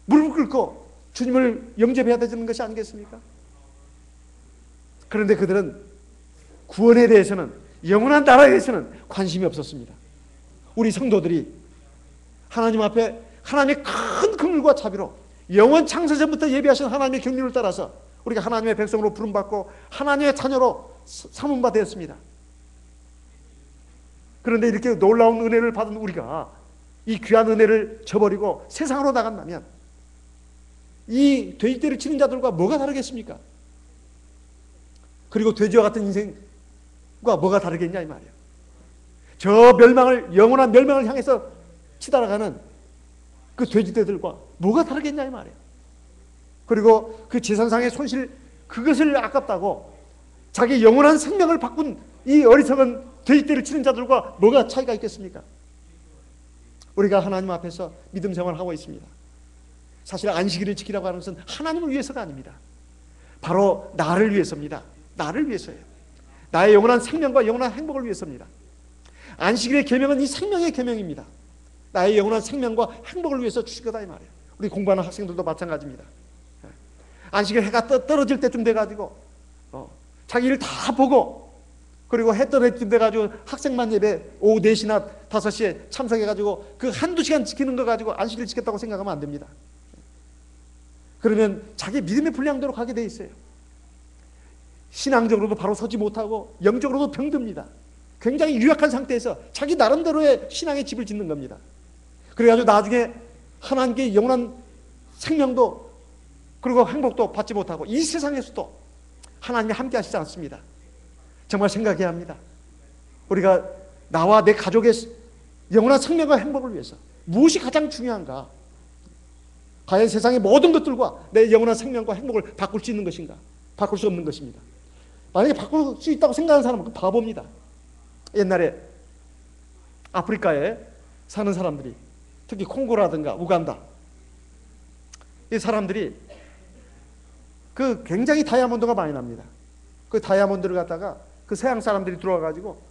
무릎을 꿇고 주님을 영접해야 되는 것이 아니겠습니까? 그런데 그들은 구원에 대해서는, 영원한 나라에 대해서는 관심이 없었습니다. 우리 성도들이 하나님 앞에 하나님의 큰 긍휼과 자비로 영원 창세전부터 예비하신 하나님의 경륜을 따라서 우리가 하나님의 백성으로 부름받고 하나님의 자녀로 삼은 바 되었습니다. 그런데 이렇게 놀라운 은혜를 받은 우리가 이 귀한 은혜를 저버리고 세상으로 나간다면 이 돼지떼를 치는 자들과 뭐가 다르겠습니까? 그리고 돼지와 같은 인생과 뭐가 다르겠냐 이 말이에요. 저 멸망을, 영원한 멸망을 향해서 치달아가는 그 돼지떼들과 뭐가 다르겠냐 이 말이에요. 그리고 그 재산상의 손실, 그것을 아깝다고 자기 영원한 생명을 바꾼 이 어리석은 돼지떼를 치는 자들과 뭐가 차이가 있겠습니까? 우리가 하나님 앞에서 믿음 생활을 하고 있습니다. 사실 안식일을 지키라고 하는 것은 하나님을 위해서가 아닙니다. 바로 나를 위해서입니다. 나를 위해서예요. 나의 영원한 생명과 영원한 행복을 위해서입니다. 안식일의 계명은 이 생명의 계명입니다. 나의 영원한 생명과 행복을 위해서 주신 거다 이 말이에요. 우리 공부하는 학생들도 마찬가지입니다. 안식일 해가 떨어질 때쯤 돼가지고 자기 일 다 보고 그리고 해 떨어질 때 돼가지고 학생만 예배 오후 4시나 5시에 참석해가지고 그 한두 시간 지키는 거 가지고 안식일 지켰다고 생각하면 안 됩니다. 그러면 자기 믿음의 분량대로 가게 돼 있어요. 신앙적으로도 바로 서지 못하고 영적으로도 병듭니다. 굉장히 유약한 상태에서 자기 나름대로의 신앙의 집을 짓는 겁니다. 그래가지고 나중에 하나님께 영원한 생명도 그리고 행복도 받지 못하고 이 세상에서도 하나님이 함께 하시지 않습니다. 정말 생각해야 합니다. 우리가 나와 내 가족의 영원한 생명과 행복을 위해서 무엇이 가장 중요한가? 과연 세상의 모든 것들과 내 영원한 생명과 행복을 바꿀 수 있는 것인가? 바꿀 수 없는 것입니다. 만약에 바꿀 수 있다고 생각하는 사람은 바보입니다. 옛날에 아프리카에 사는 사람들이, 특히 콩고라든가 우간다, 이 사람들이 그 굉장히 다이아몬드가 많이 납니다. 그 다이아몬드를 갖다가 그 서양 사람들이 들어와가지고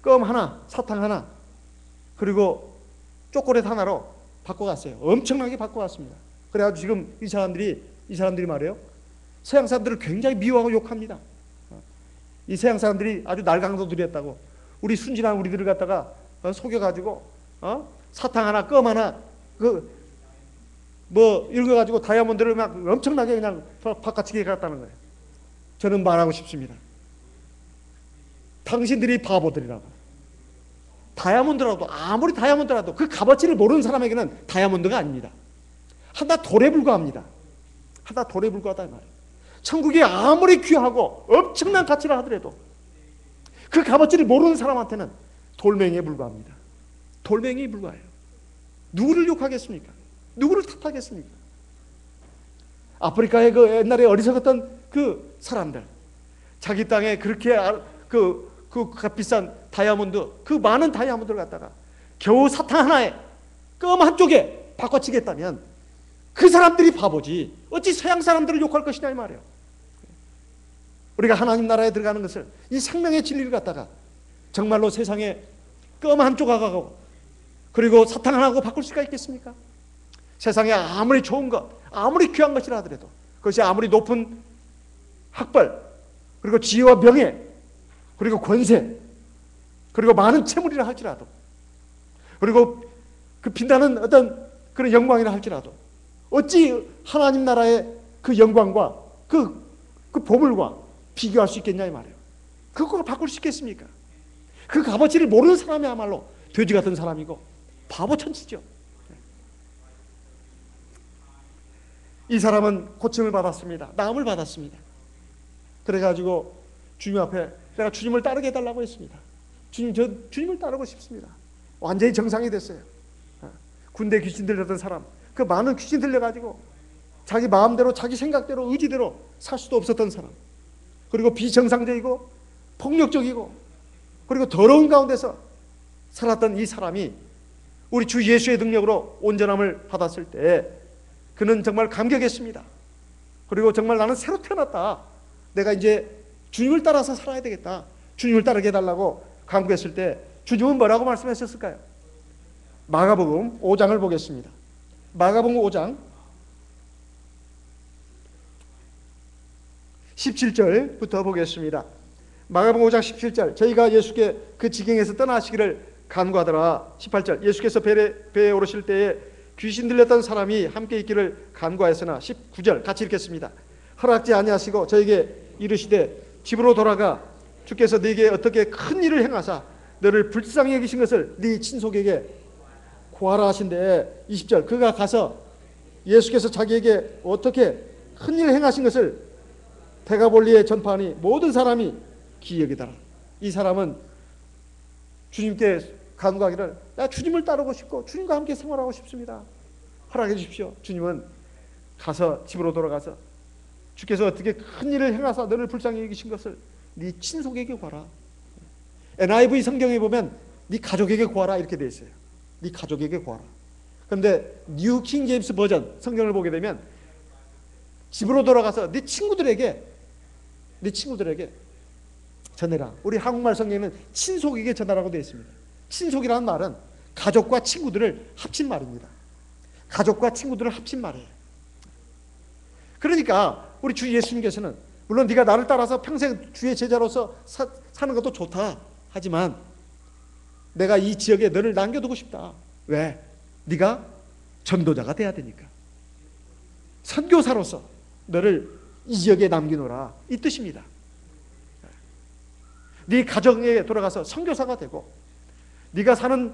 껌 하나, 사탕 하나, 그리고 초콜릿 하나로 바꿔갔어요. 엄청나게 바꿔갔습니다. 그래가지고 지금 이 사람들이 말이에요. 서양 사람들을 굉장히 미워하고 욕합니다. 이 서양 사람들이 아주 날강도들이었다고. 우리 순진한 우리들을 갖다가 속여가지고 사탕 하나, 껌 하나, 이런 거 가지고 다이아몬드를 막 엄청나게 그냥 바깥치게 갔다는 거예요. 저는 말하고 싶습니다. 당신들이 바보들이라고. 다이아몬드라도, 아무리 다이아몬드라도 그 값어치를 모르는 사람에게는 다이아몬드가 아닙니다. 하나 돌에 불과합니다. 하나 돌에 불과하다 이 말이에요. 천국이 아무리 귀하고 엄청난 가치라 하더라도 그 값어치를 모르는 사람한테는 돌멩이에 불과합니다. 돌멩이에 불과해요. 누구를 욕하겠습니까? 누구를 탓하겠습니까? 아프리카의 그 옛날에 어리석었던 그 사람들, 자기 땅에 그렇게 그 값비싼 다이아몬드, 그 많은 다이아몬드를 갖다가 겨우 사탕 하나에 껌 한쪽에 바꿔치겠다면 그 사람들이 바보지 어찌 서양 사람들을 욕할 것이냐 이 말이에요. 우리가 하나님 나라에 들어가는 것을, 이 생명의 진리를 갖다가 정말로 세상에 껌 한 조각하고 그리고 사탕 하나하고 바꿀 수가 있겠습니까? 세상에 아무리 좋은 것, 아무리 귀한 것이라 하더라도, 그것이 아무리 높은 학벌, 그리고 지혜와 명예, 그리고 권세, 그리고 많은 채물이라 할지라도, 그리고 그 빛나는 어떤 그런 영광이라 할지라도 어찌 하나님 나라의 그 영광과 그 보물과 비교할 수 있겠냐 이 말이에요. 그걸 바꿀 수 있겠습니까? 그 값어치를 모르는 사람이야말로 돼지 같은 사람이고 바보 천치죠. 이 사람은 고침을 받았습니다. 나음을 받았습니다. 그래가지고 주님 앞에 내가 주님을 따르게 해달라고 했습니다. 주님, 저 주님을 따르고 싶습니다. 완전히 정상이 됐어요. 군대 귀신 들렸던 사람, 그 많은 귀신 들려가지고 자기 마음대로 자기 생각대로 의지대로 살 수도 없었던 사람, 그리고 비정상적이고 폭력적이고 그리고 더러운 가운데서 살았던 이 사람이 우리 주 예수의 능력으로 온전함을 받았을 때 그는 정말 감격했습니다. 그리고 정말 나는 새로 태어났다. 내가 이제 주님을 따라서 살아야 되겠다. 주님을 따르게 해달라고 간구했을 때 주님은 뭐라고 말씀하셨을까요? 마가복음 5장을 보겠습니다. 마가복음 5장 17절부터 보겠습니다. 마가복음 5장 17절, 저희가 예수께 그 지경에서 떠나시기를 간구하더라. 18절, 예수께서 배에 오르실 때에 귀신 들렸던 사람이 함께 있기를 간구하였으나 19절 같이 읽겠습니다. 허락지 아니하시고 저에게 이르시되 집으로 돌아가 주께서 네게 어떻게 큰 일을 행하사 너를 불쌍히 여기신 것을 네 친속에게 구하라 하신데 20절, 그가 가서 예수께서 자기에게 어떻게 큰 일을 행하신 것을 데가볼리에 전파하니 모든 사람이 기여기더라. 이 사람은 주님께 간구하기를 나 주님을 따르고 싶고 주님과 함께 생활하고 싶습니다. 허락해 주십시오. 주님은 가서 집으로 돌아가서 주께서 어떻게 큰 일을 행하사 너를 불쌍히 여기신 것을 네 친속에게 구하라. NIV 성경에 보면 네 가족에게 구하라 이렇게 되어 있어요. 네 가족에게 구하라. 그런데 뉴 킹 제임스 버전 성경을 보게 되면 집으로 돌아가서 네 친구들에게 전해라. 우리 한국말 성경에는 친속에게 전하라고 되어 있습니다. 친속이라는 말은 가족과 친구들을 합친 말입니다. 가족과 친구들을 합친 말이에요. 그러니까 우리 주 예수님께서는 물론 네가 나를 따라서 평생 주의 제자로서 사는 것도 좋다. 하지만 내가 이 지역에 너를 남겨두고 싶다. 왜? 네가 전도자가 돼야 되니까. 선교사로서 너를 이 지역에 남기노라. 이 뜻입니다. 네 가정에 돌아가서 선교사가 되고 네가 사는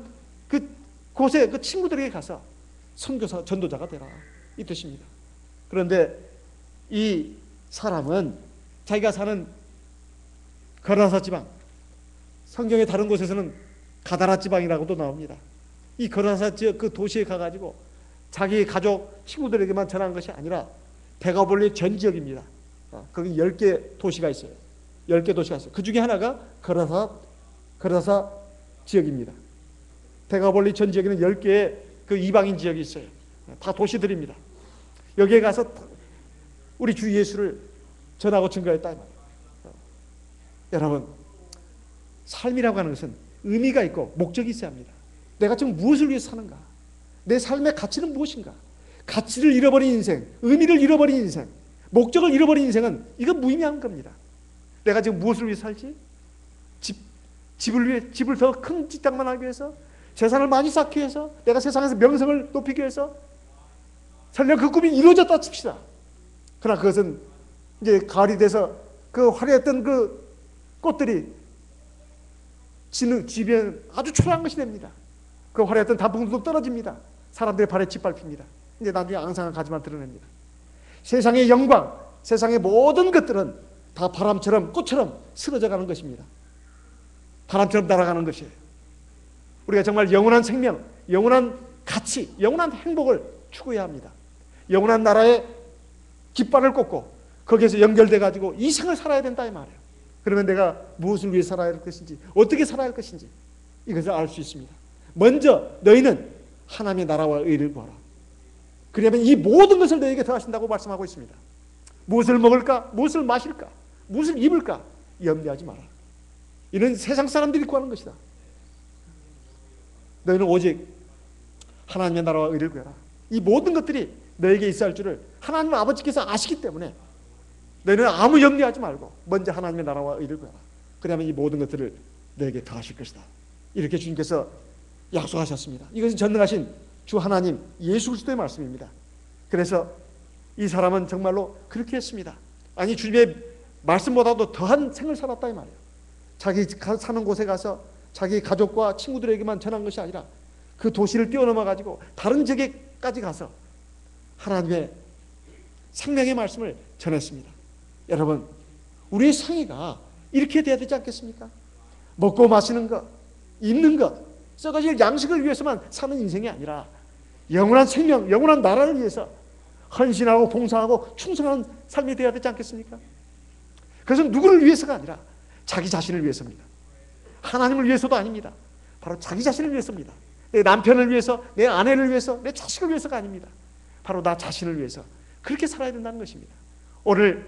그 곳에 그 친구들에게 가서 선교사, 전도자가 되라. 이 뜻입니다. 그런데 이 사람은 자기가 사는 거라사 지방, 성경의 다른 곳에서는 가다라 지방이라고도 나옵니다. 이 거라사 지역 그 도시에 가가지고 자기 가족, 친구들에게만 전한 것이 아니라 데가볼리 전 지역입니다. 거기 10개 도시가 있어요. 10개 도시가 있어요. 그 중에 하나가 거라사 지역입니다. 데가볼리 전 지역에는 10개의 그 이방인 지역이 있어요. 다 도시들입니다. 여기에 가서 우리 주 예수를 전하고 증거했다. 여러분, 삶이라고 하는 것은 의미가 있고 목적이 있어야 합니다. 내가 지금 무엇을 위해서 사는가? 내 삶의 가치는 무엇인가? 가치를 잃어버린 인생, 의미를 잃어버린 인생, 목적을 잃어버린 인생은 이건 무의미한 겁니다. 내가 지금 무엇을 위해 살지? 집을 더 큰 직장만 하기 위해서, 재산을 많이 쌓기 위해서, 내가 세상에서 명성을 높이기 위해서, 설령 그 꿈이 이루어졌다 칩시다. 그러나 그것은 이제 가을이 돼서 그 화려했던 그 꽃들이 지면 아주 초라한 것이 됩니다. 그 화려했던 단풍도 떨어집니다. 사람들의 발에 짓밟힙니다. 이제 나중에 앙상한 가지만 드러냅니다. 세상의 영광, 세상의 모든 것들은 다 바람처럼 꽃처럼 쓰러져 가는 것입니다. 바람처럼 날아가는 것이에요. 우리가 정말 영원한 생명, 영원한 가치, 영원한 행복을 추구해야 합니다. 영원한 나라의 깃발을 꽂고 거기에서 연결돼 가지고 이 생을 살아야 된다 이 말이에요. 그러면 내가 무엇을 위해 살아야 할 것인지, 어떻게 살아야 할 것인지 이것을 알 수 있습니다. 먼저 너희는 하나님의 나라와 의를 구하라. 그러면 이 모든 것을 너희에게 더하신다고 말씀하고 있습니다. 무엇을 먹을까? 무엇을 마실까? 무엇을 입을까? 염려하지 마라. 이는 세상 사람들이 구하는 것이다. 너희는 오직 하나님의 나라와 의를 구해라. 이 모든 것들이 너에게 있어야 할 줄을 하나님 아버지께서 아시기 때문에 너희는 아무 염려하지 말고 먼저 하나님의 나라와 의를 구해라. 그러면 이 모든 것들을 너에게 더하실 것이다. 이렇게 주님께서 약속하셨습니다. 이것은 전능하신 주 하나님 예수 그리스도의 말씀입니다. 그래서 이 사람은 정말로 그렇게 했습니다. 아니 주님의 말씀보다도 더한 생을 살았다 이 말이에요. 자기 사는 곳에 가서 자기 가족과 친구들에게만 전한 것이 아니라 그 도시를 뛰어넘어 가지고 다른 지역에까지 가서 하나님의 생명의 말씀을 전했습니다. 여러분, 우리의 생애가 이렇게 돼야 되지 않겠습니까? 먹고 마시는 것, 입는 것, 썩어질 양식을 위해서만 사는 인생이 아니라 영원한 생명, 영원한 나라를 위해서 헌신하고 봉사하고 충성하는 삶이 되어야 되지 않겠습니까? 그것은 누구를 위해서가 아니라 자기 자신을 위해서입니다. 하나님을 위해서도 아닙니다. 바로 자기 자신을 위해서입니다. 내 남편을 위해서, 내 아내를 위해서, 내 자식을 위해서가 아닙니다. 바로 나 자신을 위해서 그렇게 살아야 된다는 것입니다. 오늘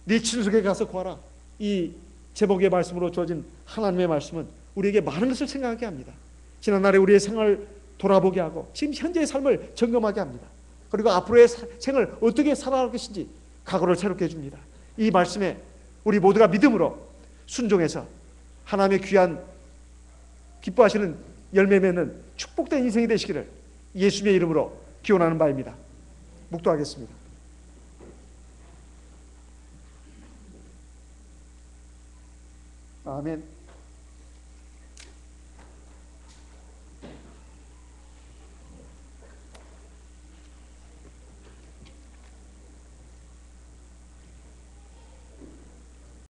네 친숙에 가서 구하라, 이 제목의 말씀으로 주어진 하나님의 말씀은 우리에게 많은 것을 생각하게 합니다. 지난날에 우리의 생활을 돌아보게 하고 지금 현재의 삶을 점검하게 합니다. 그리고 앞으로의 생을 어떻게 살아갈 것인지 각오를 새롭게 해줍니다. 이 말씀에 우리 모두가 믿음으로 순종해서 하나님의 귀한 기뻐하시는 열매 맺는 축복된 인생이 되시기를 예수님의 이름으로 기원하는 바입니다. 묵도하겠습니다. 아멘.